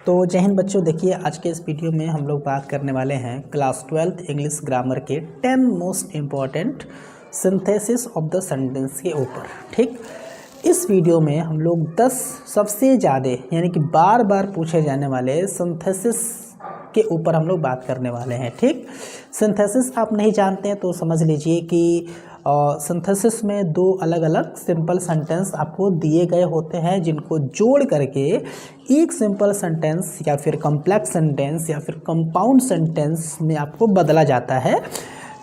तो जय हिंद बच्चों। देखिए आज के इस वीडियो में हम लोग बात करने वाले हैं क्लास 12th इंग्लिश ग्रामर के 10 most important synthesis of the sentence के ऊपर। ठीक, इस वीडियो में हम लोग 10 सबसे ज़्यादा यानी कि बार बार पूछे जाने वाले सिंथेसिस के ऊपर हम लोग बात करने वाले हैं। ठीक, सिंथेसिस आप नहीं जानते हैं तो समझ लीजिए कि सिंथेसिस में दो अलग अलग सिंपल सेंटेंस आपको दिए गए होते हैं, जिनको जोड़ करके एक सिंपल सेंटेंस या फिर कॉम्प्लेक्स सेंटेंस या फिर कंपाउंड सेंटेंस में आपको बदला जाता है।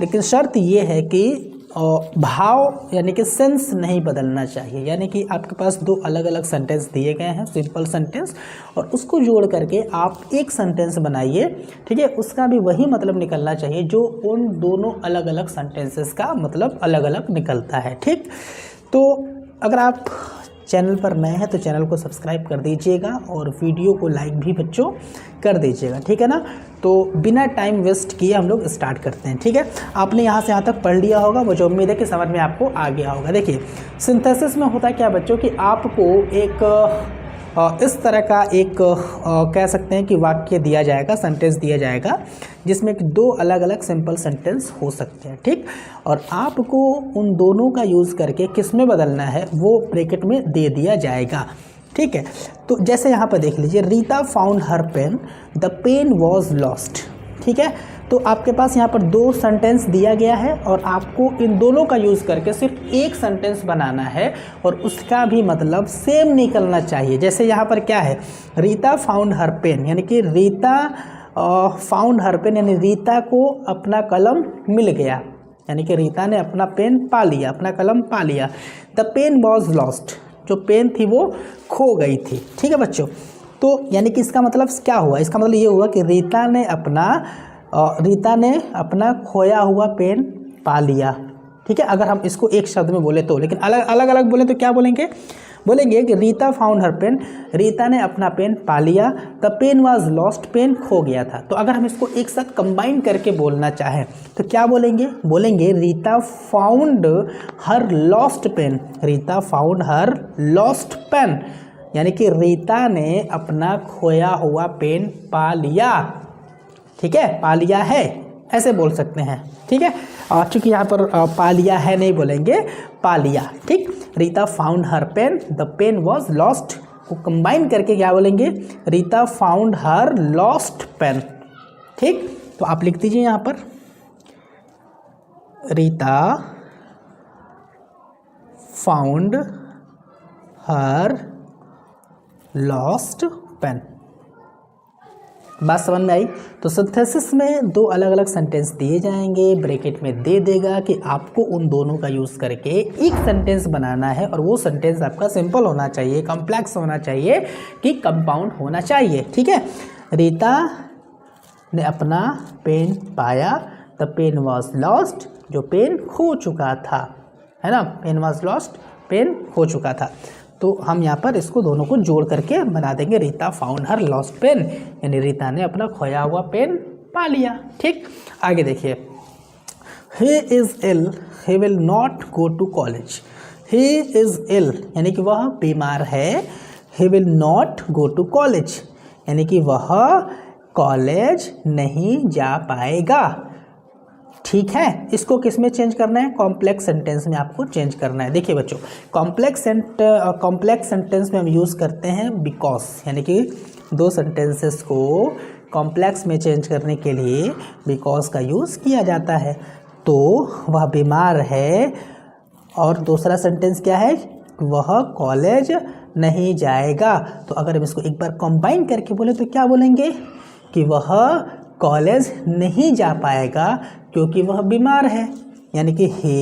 लेकिन शर्त ये है कि भाव यानी कि सेंस नहीं बदलना चाहिए। यानी कि आपके पास दो अलग अलग सेंटेंस दिए गए हैं, सिंपल सेंटेंस, और उसको जोड़ करके आप एक सेंटेंस बनाइए। ठीक है, उसका भी वही मतलब निकलना चाहिए जो उन दोनों अलग अलग सेंटेंसेस का मतलब अलग अलग निकलता है। ठीक, तो अगर आप चैनल पर नए हैं तो चैनल को सब्सक्राइब कर दीजिएगा और वीडियो को लाइक भी बच्चों कर दीजिएगा। ठीक है ना, तो बिना टाइम वेस्ट किए हम लोग स्टार्ट करते हैं। ठीक है, आपने यहाँ से यहाँ तक पढ़ लिया होगा, मुझे उम्मीद है कि समझ में आपको आ गया होगा। देखिए सिंथेसिस में होता क्या बच्चों कि आपको एक इस तरह का एक कह सकते हैं कि वाक्य दिया जाएगा, सेंटेंस दिया जाएगा, जिसमें कि दो अलग अलग सिंपल सेंटेंस हो सकते हैं। ठीक, और आपको उन दोनों का यूज़ करके किस में बदलना है वो ब्रैकेट में दे दिया जाएगा। ठीक है, तो जैसे यहाँ पर देख लीजिए, Rita found her pen, the pen was lost. ठीक है, तो आपके पास यहाँ पर दो सेंटेंस दिया गया है और आपको इन दोनों का यूज़ करके सिर्फ एक सेंटेंस बनाना है और उसका भी मतलब सेम निकलना चाहिए। जैसे यहाँ पर क्या है, रीता फाउंड हर पेन, यानी कि रीता फाउंड हर पेन यानी रीता को अपना कलम मिल गया, यानी कि रीता ने अपना पेन पा लिया, अपना कलम पा लिया। द पेन वॉज लॉस्ट, जो पेन थी वो खो गई थी। ठीक है बच्चों, तो यानी कि इसका मतलब क्या हुआ, इसका मतलब ये हुआ कि रीता ने अपना खोया हुआ पेन पा लिया। ठीक है, अगर हम इसको एक शब्द में बोले तो, लेकिन अलग अलग बोले तो क्या बोलेंगे कि Rita found her pen, Rita ने अपना पेन पा लिया। The pen was lost, pen खो गया था। तो अगर हम इसको एक साथ कंबाइन करके बोलना चाहें तो क्या बोलेंगे Rita found her lost pen, Rita found her lost pen, यानी कि रीता ने अपना खोया हुआ पेन पा लिया। ठीक है, पा लिया है ऐसे बोल सकते हैं। ठीक है, चूँकि यहाँ पर पा लिया है नहीं बोलेंगे, पा लिया। ठीक, Rita found her pen, the pen was lost को कंबाइन करके क्या बोलेंगे, Rita found her lost pen. ठीक, तो आप लिख दीजिए यहाँ पर, Rita found her lost pen. बात समझ में आई? तो सिंथेसिस में दो अलग अलग सेंटेंस दिए जाएंगे, ब्रैकेट में दे देगा कि आपको उन दोनों का यूज़ करके एक सेंटेंस बनाना है और वो सेंटेंस आपका सिंपल होना चाहिए, कॉम्प्लेक्स होना चाहिए कि कंपाउंड होना चाहिए। ठीक है, रीता ने अपना पेन पाया, द पेन वॉज लॉस्ट, जो पेन खो चुका था, है ना, पेन वॉज लॉस्ट, पेन खो चुका था। तो हम यहाँ पर इसको दोनों को जोड़ करके बना देंगे Rita found her lost pen, यानी रीता ने अपना खोया हुआ पेन पा लिया। ठीक, आगे देखिए, he is ill, he will not go to college. He is ill यानी कि वह बीमार है, he will not go to college यानी कि वह कॉलेज नहीं जा पाएगा। ठीक है, इसको किस में चेंज करना है, कॉम्प्लेक्स सेंटेंस में आपको चेंज करना है। देखिए बच्चों, कॉम्प्लेक्स सेंटेंस में हम यूज़ करते हैं बिकॉज, यानी कि दो सेंटेंसेस को कॉम्प्लेक्स में चेंज करने के लिए बिकॉज का यूज़ किया जाता है। तो वह बीमार है और दूसरा सेंटेंस क्या है, वह कॉलेज नहीं जाएगा। तो अगर हम इसको एक बार कंबाइन करके बोले तो क्या बोलेंगे कि वह कॉलेज नहीं जा पाएगा क्योंकि वह बीमार है, यानी कि he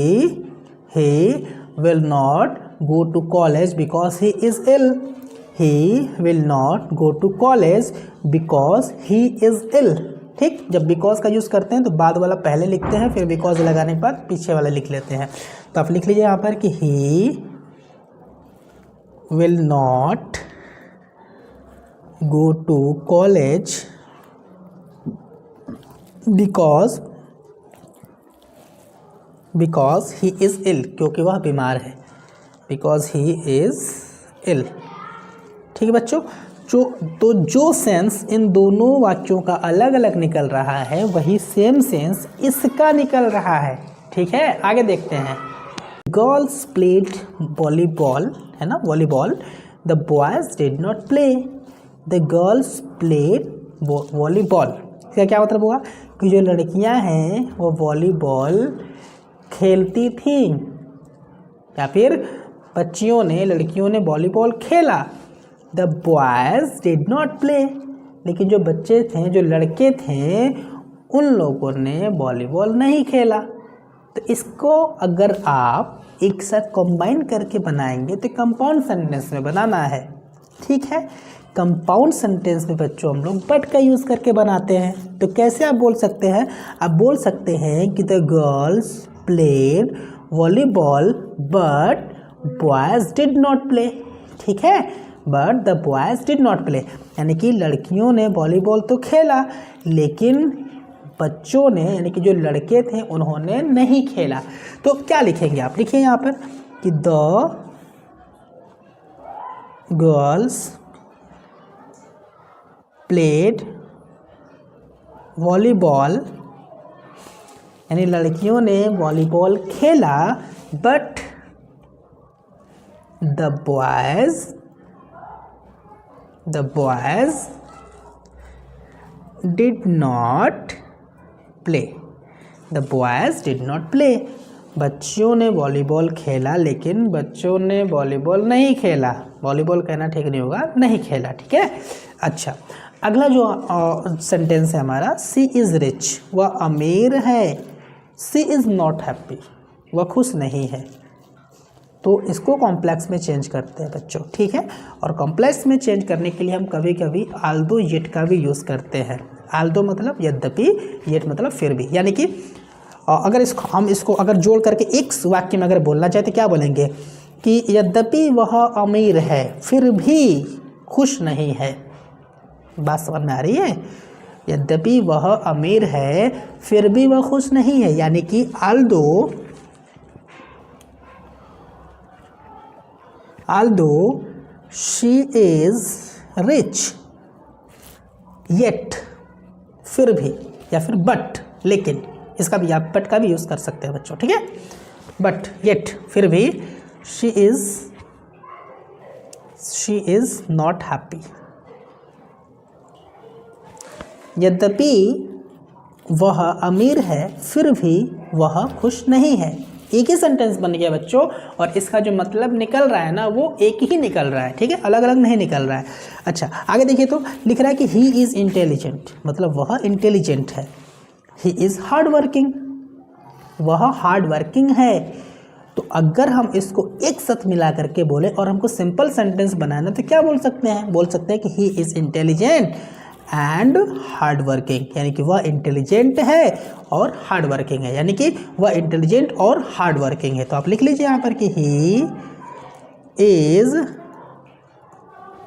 will not go to college because he is ill. He will not go to college because he is ill. ठीक, जब बिकॉज का यूज़ करते हैं तो बाद वाला पहले लिखते हैं, फिर बिकॉज लगाने के बाद पीछे वाला लिख लेते हैं। तो आप लिख लीजिए यहाँ पर कि he will not go to college because he is ill, क्योंकि वह बीमार है, बिकॉज ही इज़ इल। ठीक है बच्चों, जो सेंस इन दोनों वाक्यों का अलग अलग निकल रहा है वही सेम सेंस इसका निकल रहा है। ठीक है, आगे देखते हैं। गर्ल्स प्लेड वॉलीबॉल, है ना, volleyball. The boys did not play. The girls played volleyball. इसका क्या मतलब हुआ कि जो लड़कियां हैं वो वॉलीबॉल खेलती थी, या फिर बच्चियों ने, लड़कियों ने वॉलीबॉल खेला। The boys did not play, लेकिन जो बच्चे थे, जो लड़के थे, उन लोगों ने वॉलीबॉल नहीं खेला। तो इसको अगर आप एक साथ कंबाइन करके बनाएंगे तो कंपाउंड सेंटेंस में बनाना है। ठीक है, कंपाउंड सेंटेंस में बच्चों हम लोग बट का यूज़ करके बनाते हैं। तो कैसे आप बोल सकते हैं? आप बोल सकते हैं कि the girls played volleyball but boys did not play. ठीक है, but the boys did not play, यानी कि लड़कियों ने वॉलीबॉल तो खेला लेकिन बच्चों ने, यानी कि जो लड़के थे, उन्होंने नहीं खेला। तो क्या लिखेंगे आप? लिखिए यहाँ पर कि द गर्ल्स प्लेड वॉलीबॉल, यानी लड़कियों ने वॉलीबॉल खेला, but the boys did not play. The boys did not play, बच्चियों ने वॉलीबॉल खेला लेकिन बच्चों ने वॉलीबॉल नहीं खेला। वॉलीबॉल कहना ठीक नहीं होगा, नहीं खेला। ठीक है, अच्छा, अगला जो सेंटेंस है हमारा, सी इज़ रिच, वह अमीर है। सी इज़ नॉट हैप्पी, वह खुश नहीं है। तो इसको कॉम्प्लेक्स में चेंज करते हैं बच्चों। ठीक है, और कॉम्प्लेक्स में चेंज करने के लिए हम कभी कभी आल्दो येट का भी यूज़ करते हैं। आल्दो मतलब यद्यपि, येट मतलब फिर भी, यानी कि अगर हम इसको अगर जोड़ करके एक वाक्य में अगर बोलना चाहे तो क्या बोलेंगे कि यद्यपि वह अमीर है फिर भी खुश नहीं है। बात समझ में आ रही है? यद्यपि वह अमीर है फिर भी वह खुश नहीं है, यानी कि although she is rich yet, फिर भी, या फिर बट, लेकिन, इसका भी आप बट का भी यूज़ कर सकते हैं बच्चों। ठीक है, बट येट, फिर भी, she is not happy। यद्यपि वह अमीर है फिर भी वह खुश नहीं है। एक ही सेंटेंस बन गया बच्चों, और इसका जो मतलब निकल रहा है ना वो एक ही निकल रहा है। ठीक है, अलग अलग नहीं निकल रहा है। अच्छा, आगे देखिए तो लिख रहा है कि ही इज़ इंटेलिजेंट, मतलब वह इंटेलिजेंट है। ही इज़ हार्ड वर्किंग, वह हार्ड वर्किंग है। तो अगर हम इसको एक साथ मिला करके बोले और हमको सिंपल सेंटेंस बनाना तो क्या बोल सकते हैं? बोल सकते हैं कि he is intelligent and hard working, यानी कि वह इंटेलिजेंट है और हार्ड वर्किंग है, यानी कि वह इंटेलिजेंट और हार्ड वर्किंग है। तो आप लिख लीजिए यहाँ पर कि he is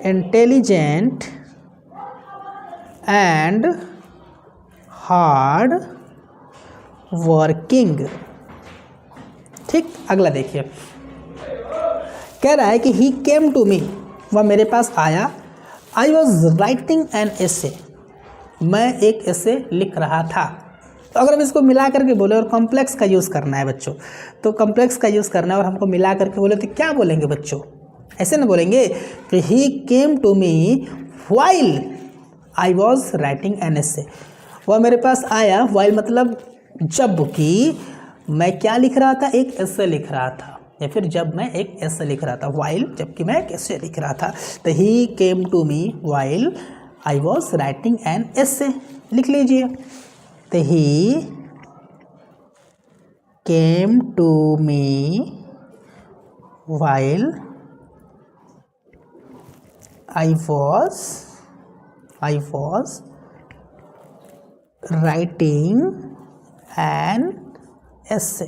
intelligent and hard working. ठीक, अगला देखिए, कह रहा है कि ही केम टू मी, वह मेरे पास आया। आई वॉज राइटिंग एन एसे, मैं एक एसे लिख रहा था। तो अगर हम इसको मिला करके बोले और कॉम्प्लेक्स का यूज़ करना है बच्चों, तो कॉम्प्लेक्स का यूज़ करना है और हमको मिला करके बोले तो क्या बोलेंगे बच्चों? ऐसे ना बोलेंगे कि he came to me while I was writing an essay, वह मेरे पास आया, व्हाइल मतलब जब कि मैं क्या लिख रहा था? एक एसे लिख रहा था, या फिर जब मैं एक एसे लिख रहा था। व्हाइल जबकि मैं एक एसे लिख रहा था। तो he came to me while I was writing an essay, लिख लीजिए। तो he came to me while I was writing an essay,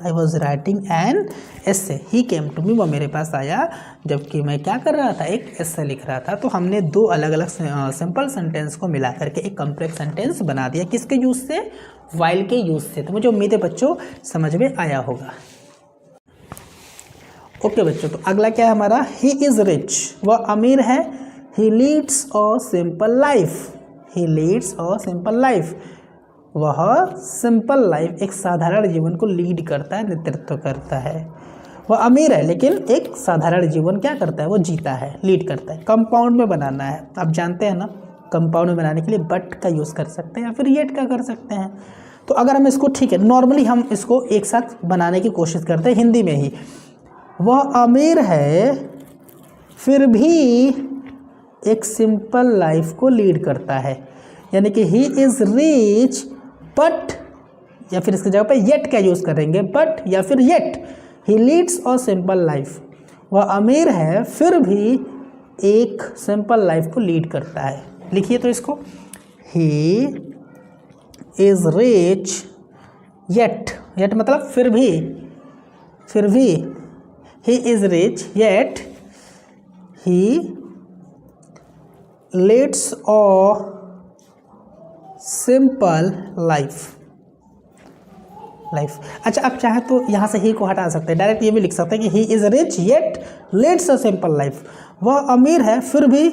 I was writing an essay. He came to me, वो मेरे पास आया जबकि मैं क्या कर रहा था? एक एसे लिख रहा था। तो हमने दो अलग अलग सिंपल सेंटेंस को मिला करके एक कॉम्प्लेक्स सेंटेंस बना दिया। किसके यूज़ से? व्हाइल के यूज़ से। तो मुझे उम्मीद है बच्चों समझ में आया होगा। ओके बच्चों, तो अगला क्या है हमारा? ही इज़ रिच, वह अमीर है। He leads a simple life, he leads a simple life, वह सिंपल लाइफ एक साधारण जीवन को लीड करता है, नेतृत्व करता है। वह अमीर है लेकिन एक साधारण जीवन क्या करता है, वो जीता है, लीड करता है। कंपाउंड में बनाना है, आप जानते हैं ना, कंपाउंड में बनाने के लिए बट का यूज़ कर सकते हैं या फिर येट का कर सकते हैं। तो अगर हम इसको, ठीक है, नॉर्मली हम इसको एक साथ बनाने की कोशिश करते हैं हिंदी में ही। वह अमीर है फिर भी एक सिंपल लाइफ को लीड करता है, यानी कि ही इज़ रिच बट, या फिर इसकी जगह पे येट का यूज़ करेंगे, बट या फिर yet he leads a simple life. वह अमीर है फिर भी एक सिंपल लाइफ को लीड करता है। लिखिए तो इसको, he is rich yet, yet मतलब फिर भी, फिर भी, he is rich yet he leads a simple life, life. अच्छा, आप चाहे तो यहाँ से ही को हटा सकते हैं, डायरेक्ट ये भी लिख सकते हैं कि he is rich yet Leeds a simple life. वह अमीर है फिर भी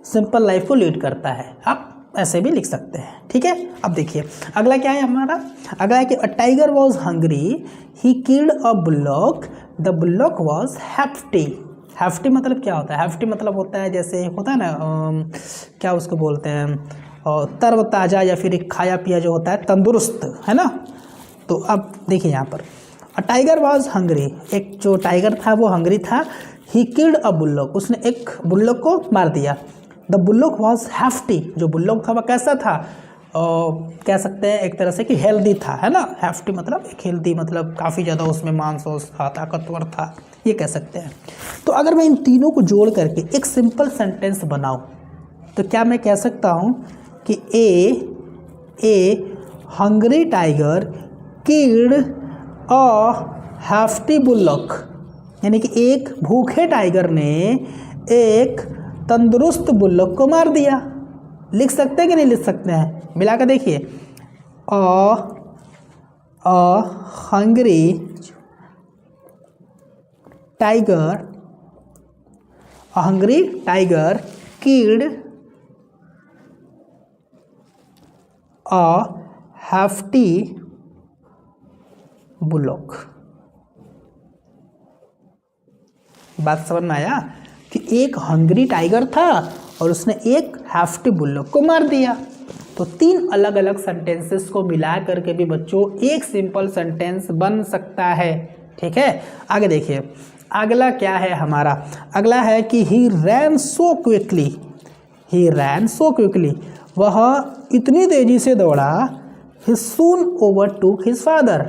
सिंपल लाइफ को लीड करता है, आप ऐसे भी लिख सकते हैं, ठीक है। अब देखिए अगला क्या है हमारा, अगला है कि a tiger was hungry he killed a bullock the bullock was hefty. Hefty मतलब क्या होता है, हैफ्टी मतलब होता है जैसे होता है ना, क्या उसको बोलते हैं, तरोताज़ा या फिर एक खाया पिया जो होता है, तंदुरुस्त, है ना। तो अब देखिए यहाँ पर अ टाइगर वॉज हंग्री, एक जो टाइगर था वो हंग्री था। ही किल्ड अ बुल्लोक, उसने एक बुल्लोक को मार दिया। द बुल्लोक वॉज हैफ्टी, जो बुल्लोक था वह कैसा था, कह सकते हैं एक तरह से कि हेल्दी था, है ना। हैफ्टी मतलब एक हेल्दी, मतलब काफ़ी ज़्यादा उसमें मांस था, ताकतवर था, ये कह सकते हैं। तो अगर मैं इन तीनों को जोड़ करके एक सिंपल सेंटेंस बनाऊँ तो क्या मैं कह सकता हूँ कि a hungry tiger killed a hefty bullock, यानी कि एक भूखे टाइगर ने एक तंदुरुस्त बुल्लोक को मार दिया। लिख सकते हैं कि नहीं लिख सकते हैं, मिला कर देखिए, a hungry tiger killed a hefty bullock. बात समझ में आया कि एक हंग्री टाइगर था और उसने एक हैफ्टी बुल्लोक को मार दिया। तो तीन अलग अलग सेंटेंसेस को मिला करके भी बच्चों एक सिंपल सेंटेंस बन सकता है, ठीक है। आगे देखिए अगला क्या है हमारा, अगला है कि he ran so quickly, he ran so quickly, वह इतनी तेजी से दौड़ा, ही सून ओवरटूक हिज फादर,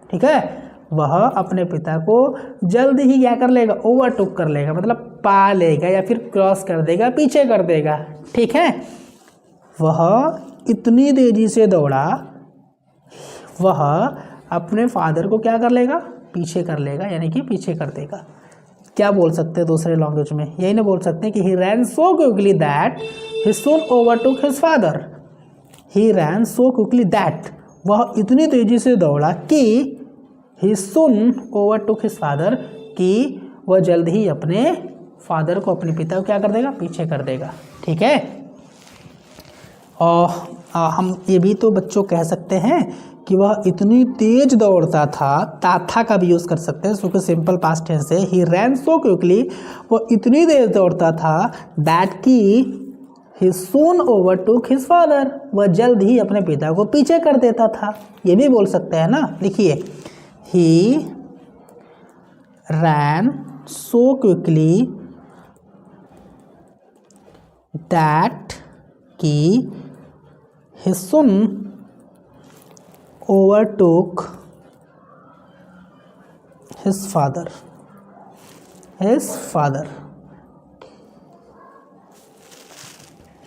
ठीक है। वह अपने पिता को जल्द ही क्या कर लेगा, ओवरटूक कर लेगा, मतलब पा लेगा या फिर क्रॉस कर देगा, पीछे कर देगा, ठीक है। वह इतनी तेजी से दौड़ा, वह अपने फादर को क्या कर लेगा, पीछे कर लेगा, यानी कि पीछे कर देगा। क्या बोल सकते हैं दूसरे लैंग्वेज में, यही ना बोल सकते हैं कि he ran so quickly that he soon overtook his father. He ran so quickly that, वह इतनी तेजी से दौड़ा कि ही सून ओवरटूक हिज फादर, कि वह जल्द ही अपने फादर को, अपने पिता को क्या कर देगा, पीछे कर देगा, ठीक है। और हम ये भी तो बच्चों कह सकते हैं कि वह इतनी तेज दौड़ता था, था का भी यूज़ कर सकते हैं, क्योंकि सिंपल पास्ट टेंस है। ही रैन सो क्विकली, वह इतनी तेज दौड़ता था, दैट की ही सून ओवरटूक हिज फादर, वह जल्द ही अपने पिता को पीछे कर देता था, ये भी बोल सकते हैं ना। लिखिए ही रैन सो क्विकली दैट की ही सून overtook his father,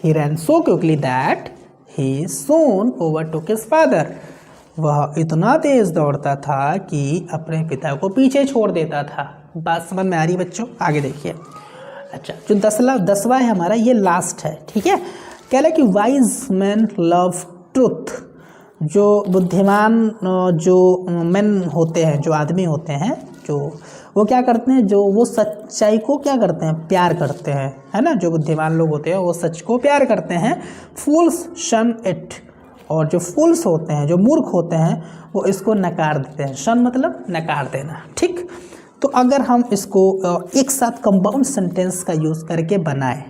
he ran so quickly that he soon overtook his father, वह इतना तेज दौड़ता था कि अपने पिता को पीछे छोड़ देता था। बात समझ में आ रही बच्चों, आगे देखिए। अच्छा, जो 10वां है हमारा, ये लास्ट है, ठीक है। कह रहा है कि वाइज मैन लव ट्रुथ, जो बुद्धिमान जो मैन होते हैं, जो आदमी होते हैं, जो वो क्या करते हैं, जो वो सच्चाई को क्या करते हैं, प्यार करते हैं, है ना। जो बुद्धिमान लोग होते हैं वो सच को प्यार करते हैं। फूल्स शन इट, और जो फूल्स होते हैं, जो मूर्ख होते हैं, वो इसको नकार देते हैं। शन मतलब नकार देना, ठीक। तो अगर हम इसको एक साथ कंपाउंड सेंटेंस का यूज़ करके बनाएं,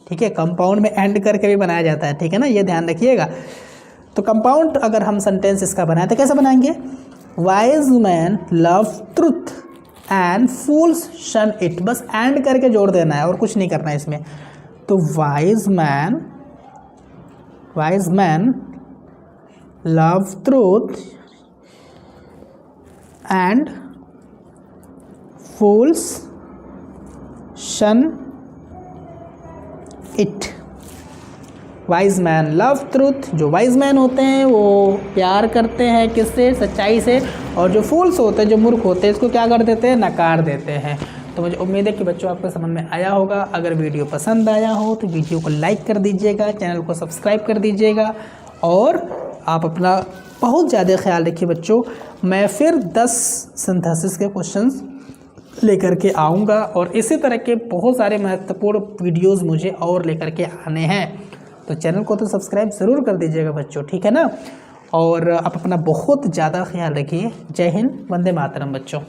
ठीक है, कंपाउंड में एंड करके भी बनाया जाता है, ठीक है ना, ये ध्यान रखिएगा। तो कंपाउंड अगर हम सेंटेंस इसका बनाए तो कैसे बनाएंगे, wise man love truth and fools shun it, बस एंड करके जोड़ देना है और कुछ नहीं करना है इसमें। तो wise man love truth and fools shun it. Wise man love truth, जो वाइज मैन होते हैं वो प्यार करते हैं किससे, सच्चाई से, और जो फूल्स होते हैं, जो मूर्ख होते हैं, इसको क्या कर देते हैं, नकार देते हैं। तो मुझे उम्मीद है कि बच्चों आपको समझ में आया होगा। अगर वीडियो पसंद आया हो तो वीडियो को लाइक कर दीजिएगा, चैनल को सब्सक्राइब कर दीजिएगा, और आप अपना बहुत ज़्यादा ख्याल रखिए बच्चों। मैं फिर 10 सिंथेसिस के क्वेश्चंस लेकर के आऊँगा, और इसी तरह के बहुत सारे महत्वपूर्ण वीडियोज़ मुझे और लेकर के आने हैं। तो चैनल को तो सब्सक्राइब ज़रूर कर दीजिएगा बच्चों, ठीक है ना। और आप अपना बहुत ज़्यादा ख्याल रखिए। जय हिंद, वंदे मातरम बच्चों।